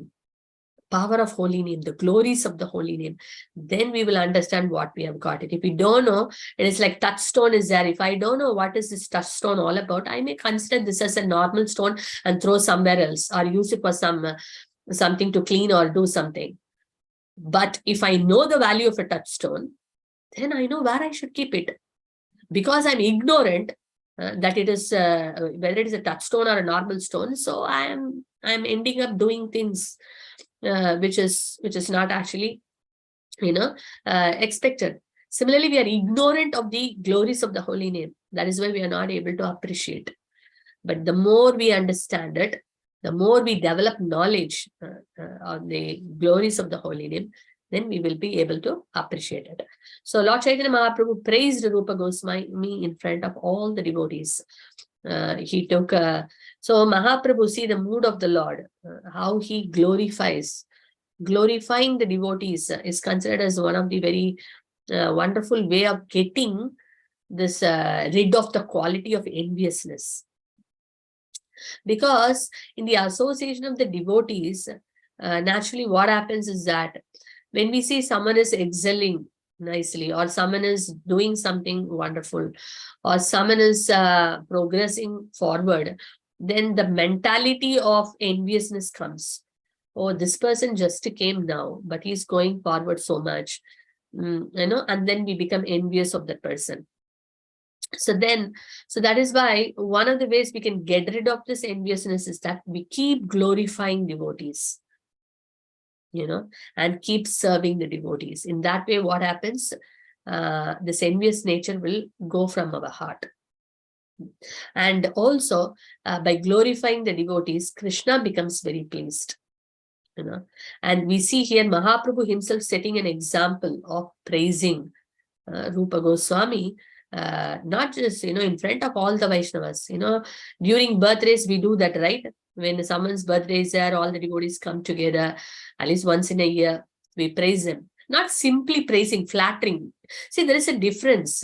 power of holy name, the glories of the holy name. Then we will understand what we have got it. If we don't know, it is like touchstone is there. If I don't know what is this touchstone all about, I may consider this as a normal stone and throw somewhere else, or use it for something to clean or do something. But if I know the value of a touchstone, then I know where I should keep it. Because I'm ignorant that it is whether it is a touchstone or a normal stone, so I'm ending up doing things which is not actually expected. Similarly, we are ignorant of the glories of the holy name. That is why we are not able to appreciate. But the more we understand it, the more we develop knowledge on the glories of the holy name, then we will be able to appreciate it. So Lord Chaitanya Mahaprabhu praised Rupa Goswami in front of all the devotees. He took, so Mahaprabhu, see the mood of the Lord, how he glorifies. Glorifying the devotees is considered as one of the very wonderful way of getting this rid of the quality of enviousness. Because in the association of the devotees, naturally what happens is that when we see someone is excelling nicely, or someone is doing something wonderful, or someone is progressing forward, then the mentality of enviousness comes. Oh, this person just came now, but he's going forward so much, and then we become envious of that person. So that is why one of the ways we can get rid of this enviousness is that we keep glorifying devotees. and keep serving the devotees. In that way, what happens? This envious nature will go from our heart. And also, by glorifying the devotees, Krishna becomes very pleased. And we see here Mahaprabhu himself setting an example of praising Rupa Goswami, not just, in front of all the Vaishnavas. During birthdays, we do that, right? When someone's birthday is there, all the devotees come together, at least once in a year, we praise them. Not simply praising, flattering. See, there is a difference.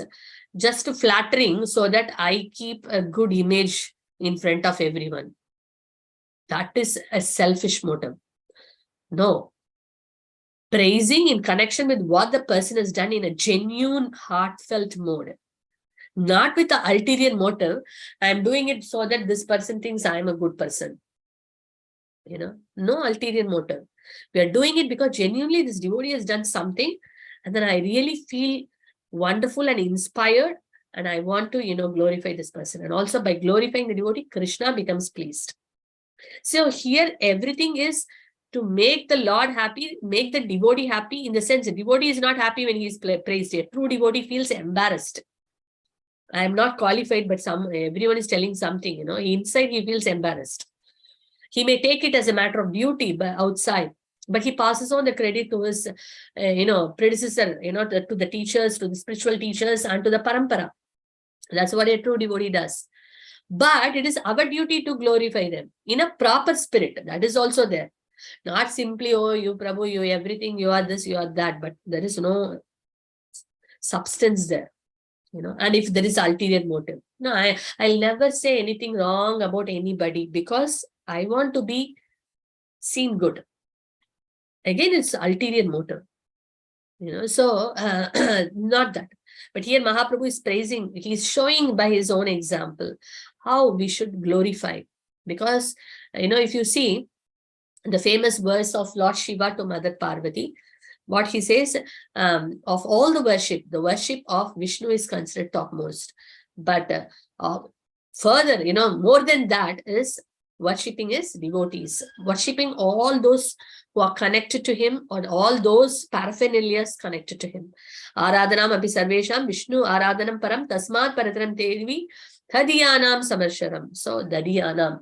Just flattering so that I keep a good image in front of everyone. That is a selfish motive. No. Praising in connection with what the person has done in a genuine, heartfelt mode. Not with the ulterior motive. I'm doing it so that this person thinks I'm a good person. No ulterior motive. We are doing it because genuinely this devotee has done something, and then I really feel wonderful and inspired, and I want to, glorify this person. And also by glorifying the devotee, Krishna becomes pleased. So here everything is to make the Lord happy, make the devotee happy. In the sense, the devotee is not happy when he is praised. A true devotee feels embarrassed. I am not qualified, but everyone is telling something, inside he feels embarrassed. He may take it as a matter of duty outside, but he passes on the credit to his, predecessor, to the teachers, to the spiritual teachers, and to the parampara. That's what a true devotee does. But it is our duty to glorify them in a proper spirit. That is also there. Not simply, oh, you Prabhu, you everything, you are this, you are that, but there is no substance there. And if there is ulterior motive. No, I'll never say anything wrong about anybody because I want to be seen good. Again, it's ulterior motive. So not that. But here Mahaprabhu is praising, he's showing by his own example how we should glorify. Because, if you see the famous verse of Lord Shiva to Mother Parvati, what he says, of all the worship of Vishnu is considered topmost. But further, more than that is worshipping his devotees, worshipping all those who are connected to him, or all those paraphernalias connected to him. Aradhanam api sarvesham Vishnu aradhanam param tasmat parataram tevi thadiyanam samarsharam. So dadiyanam.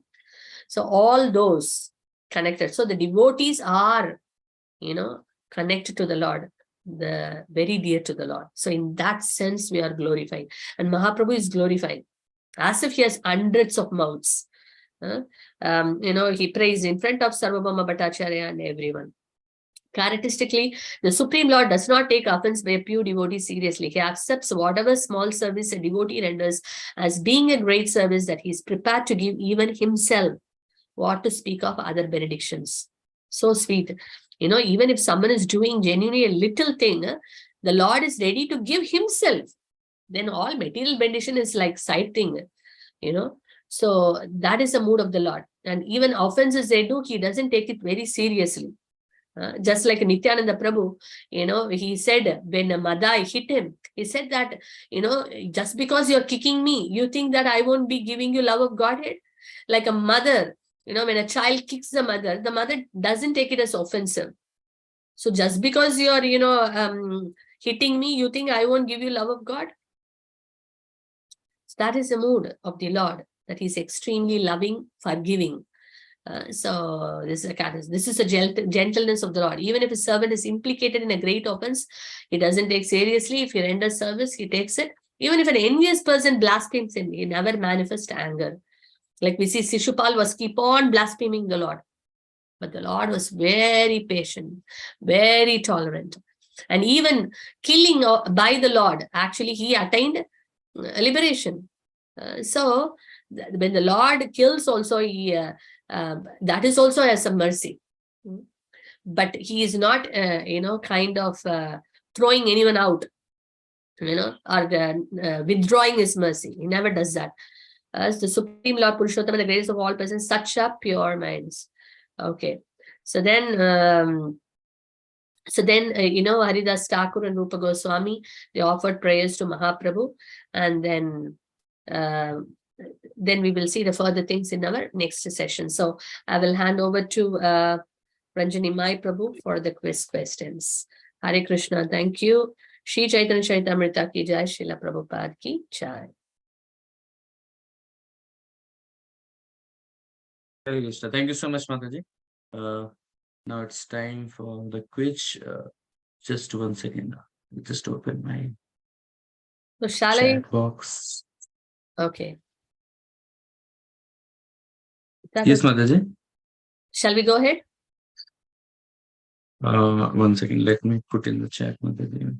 So all those connected. So the devotees are, connected to the Lord, the very dear to the Lord. So in that sense, we are glorified. And Mahaprabhu is glorified as if he has hundreds of mouths. He prays in front of Sarvabhauma Bhattacharya and everyone. Characteristically, the Supreme Lord does not take offense by a pure devotee seriously. He accepts whatever small service a devotee renders as being a great service that he is prepared to give even himself. What to speak of other benedictions. So sweet. Even if someone is doing genuinely a little thing, the Lord is ready to give himself. Then all material benediction is like side thing, So that is the mood of the Lord. And even offenses they do, he doesn't take it very seriously. Just like Nityananda Prabhu, he said when Madai hit him, he said that, just because you're kicking me, you think that I won't be giving you love of Godhead? Like a mother, when a child kicks the mother doesn't take it as offensive. So just because you're, hitting me, you think I won't give you love of God? So that is the mood of the Lord, that he's extremely loving, forgiving. So this is a gentleness of the Lord. Even if a servant is implicated in a great offense, he doesn't take seriously. If he renders service, he takes it. Even if an envious person blasphemes him, he never manifests anger. Like we see Shishupal was keep on blaspheming the Lord. But the Lord was very patient, very tolerant. And even killing by the Lord, actually he attained liberation. So when the Lord kills also, that is also as a mercy. But he is not, throwing anyone out, or withdrawing his mercy. He never does that. As the Supreme Lord Purushottama, the greatest of all persons, such are pure minds. Okay. So then, Haridas Thakur and Rupa Goswami, they offered prayers to Mahaprabhu, and then we will see the further things in our next session. So I will hand over to Ranjani Mai Prabhu for the quiz questions. Hare Krishna, thank you. Shri Chaitanya Charitamrita ki jai, Srila Prabhupada ki jai. Hare Krishna. Thank you so much, Mataji. Now it's time for the quiz. Just 1 second. Just open my So shall I? chat box. Okay. That Yes, is- Mataji. Shall we go ahead? 1 second. Let me put in the chat, Mataji.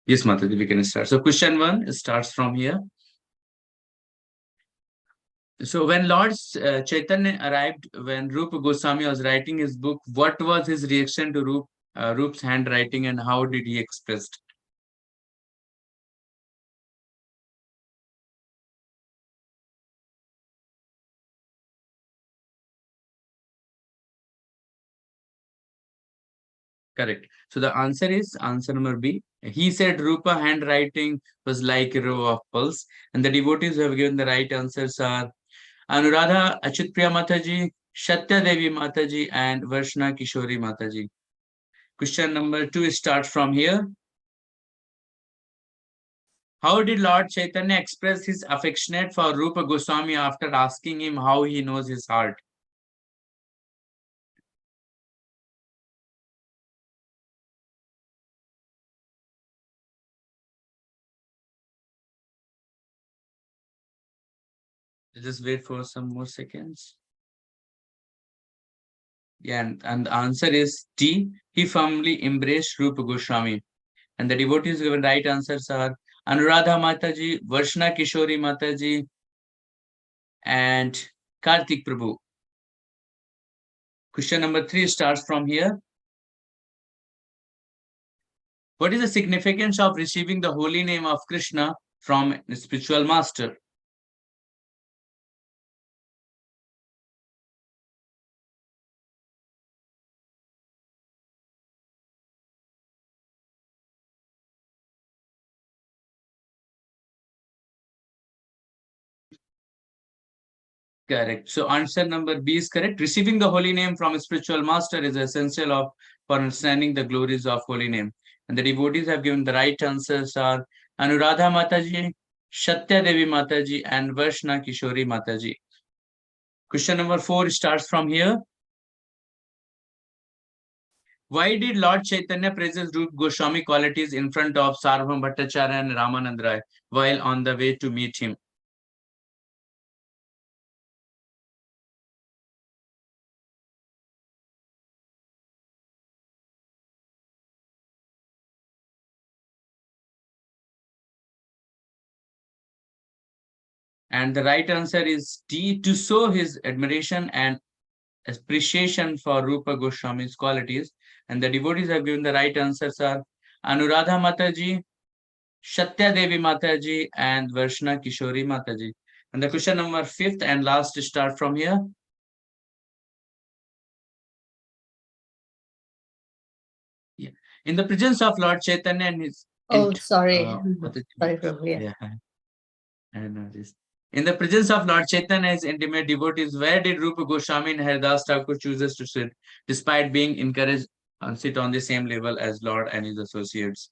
Yes, Mataji, we can start. So question 1 starts from here. So when Lord Chaitanya arrived, when Rupa Goswami was writing his book, what was his reaction to Rupa's handwriting and how did he express it? Correct. So the answer is answer number B. He said Rupa handwriting was like a row of pearls. And the devotees who have given the right answers are Anuradha Achutpriya Mataji, Shatya Devi Mataji, and Varshna Kishori Mataji. Question number 2 starts from here. How did Lord Chaitanya express his affectionate for Rupa Goswami after asking him how he knows his heart? Just wait for some more seconds. Yeah, and the answer is D. He firmly embraced Rupa Goswami. And the devotees given right answers are Anuradha Mataji, Varshna Kishori Mataji, and Kartik Prabhu. Question number 3 starts from here. What is the significance of receiving the holy name of Krishna from a spiritual master? Correct. So answer number B is correct. Receiving the holy name from a spiritual master is essential for understanding the glories of holy name. And the devotees have given the right answers are Anuradha Mataji, Shatya Devi Mataji, and Varshna Kishori Mataji. Question number 4 starts from here. Why did Lord Chaitanya praises Rupa Goswami qualities in front of Sarvabhauma Bhattacharya and Ramanand Rai while on the way to meet him? And the right answer is D, to show his admiration and appreciation for Rupa Goswami's qualities. And the devotees have given the right answers are Anuradha Mataji, Shatya Devi Mataji, and Varshna Kishori Mataji. And the question number 5th and last to start from here. Yeah. In the presence of Lord Chaitanya and his Oh, sorry. Mataji. Sorry, Prabhu. Yeah. Yeah. I know this. In the presence of Lord Chaitanya and his intimate devotees, where did Rupa Goswami and Haridas Thakur chooses to sit, despite being encouraged to sit on the same level as Lord and his associates?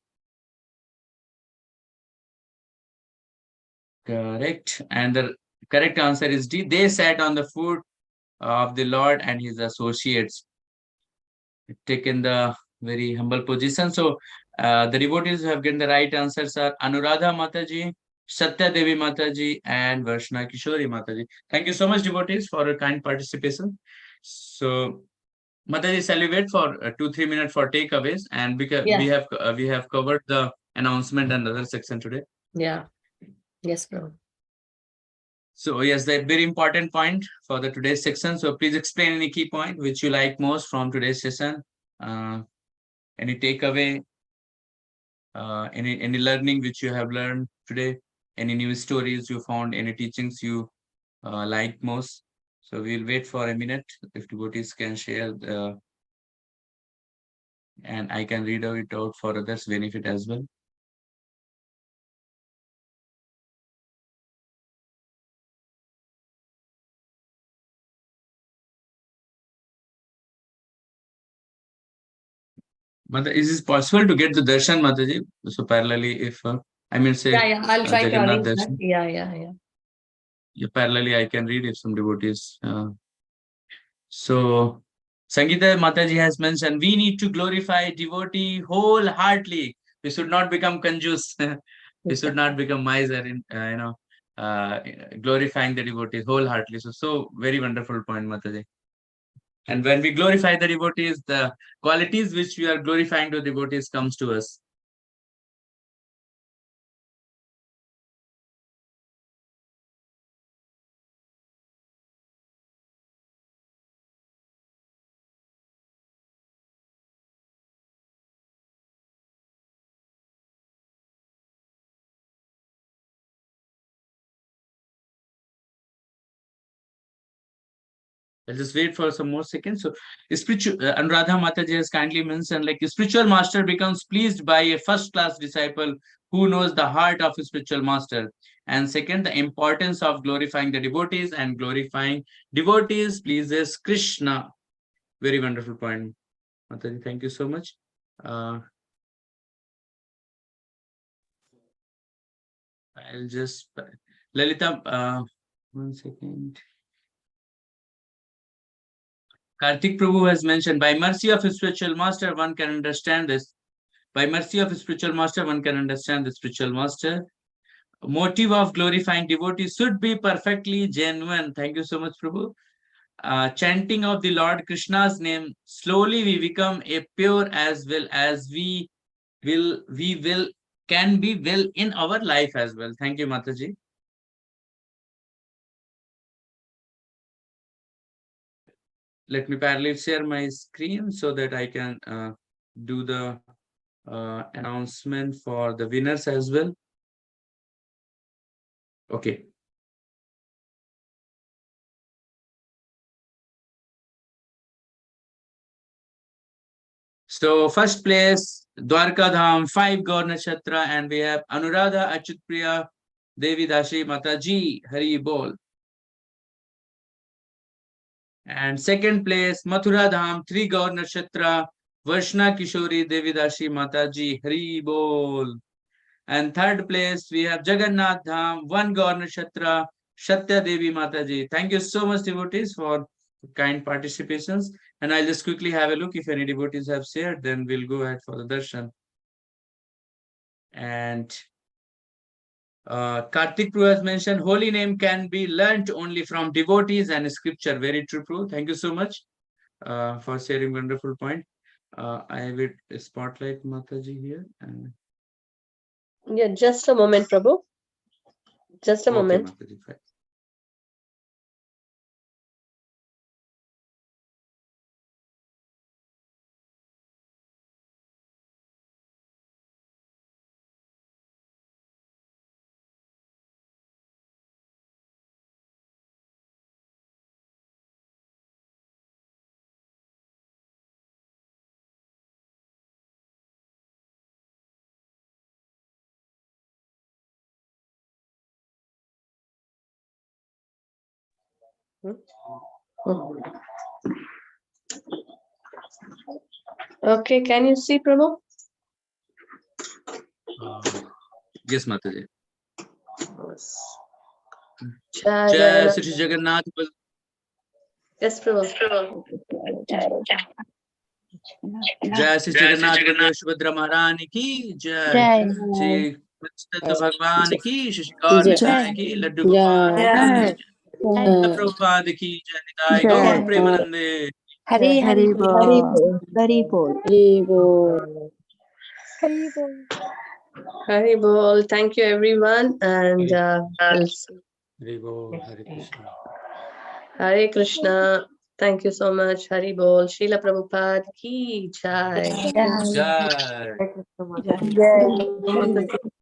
Correct. And the correct answer is D. They sat on the foot of the Lord and his associates, taken the very humble position. So the devotees who have given the right answers are Anuradha Mataji, Satya Devi Mataji, and Varshna Kishori Mataji. Thank you so much, devotees, for your kind participation. So, Mataji, shall we wait for 2-3 minutes for takeaways? And because Yeah. we have covered the announcement and other section today. Yeah. Yes, Prabhu. So yes, the very important point for the today's section. So please explain any key point which you like most from today's session. Any takeaway, any learning which you have learned today, any new stories you found, any teachings you like most. So we'll wait for a minute if devotees can share and I can read it out for others' benefit as well. Mother, is it possible to get the darshan, Mataji? So parallelly, if I mean, say Yeah. I'll try to Jagannath arrange that. darshan. Yeah. Yeah, parallelly, I can read if some devotees. So, Sangeeta Mataji has mentioned we need to glorify devotee wholeheartedly. We should not become conjuice. We should not become miser in glorifying the devotees wholeheartedly. So very wonderful point, Mataji. And when we glorify the devotees, the qualities which we are glorifying to devotees comes to us. I'll just wait for some more seconds. So, spiritual Anuradha Mataji has kindly mentioned, like, a spiritual master becomes pleased by a first-class disciple who knows the heart of a spiritual master. And second, the importance of glorifying the devotees, and glorifying devotees pleases Krishna. Very wonderful point, Mataji. Thank you so much. I'll just Lalita. 1 second. Karthik Prabhu has mentioned, by mercy of a spiritual master, one can understand this. By mercy of a spiritual master, one can understand the spiritual master. Motive of glorifying devotees should be perfectly genuine. Thank you so much, Prabhu. Chanting of the Lord Krishna's name, slowly we become a pure as well as we can be well in our life as well. Thank you, Mataji. Let me parallel share my screen so that I can do the announcement for the winners as well. Okay. So first place, Dwarka Dham, 5 Gaur Nakshatra, and we have Anuradha Achutpriya Devi Dashi Mataji, Hari Bol. And second place, Mathura Dham, 3 Gaur Nakshatra, Varshna Kishori Devi Dashi Mataji, Hari Bol. And third place, we have Jagannath Dham, 1 Gaur Nakshatra, Shatya Devi Mataji. Thank you so much, devotees, for kind participations. And I'll just quickly have a look. If any devotees have shared, then we'll go ahead for the darshan. And Karthik Prabhu has mentioned, holy name can be learnt only from devotees and scripture. Very true, Prabhu. Thank you so much for sharing wonderful point. I will spotlight Mataji here. Yeah, just a moment, Prabhu. Just a moment. Mataji, fine. Okay, can you see, Prabhu? Yes, Mataji. Jai Jai Shri Jagannath. Yes, Prabhu. जय श्री जगन्नाथ बलदेव सुभद्रा महारानी की जय श्री कृष्ण भगवान की शशिकांत निताय की लड्डू गोपाल की जय प्रभुपाद की जय निताय गौर प्रेमानंदे Hari Hari Bol. Hari Bol. Hari Bol. Hari Bol. Hari Bol. Thank you, everyone. And we'll see. Hari Bol, Hare Krishna. Hare Krishna. Thank you so much. Hari Bol. Srila Prabhupada ki jai. Jai. Jai.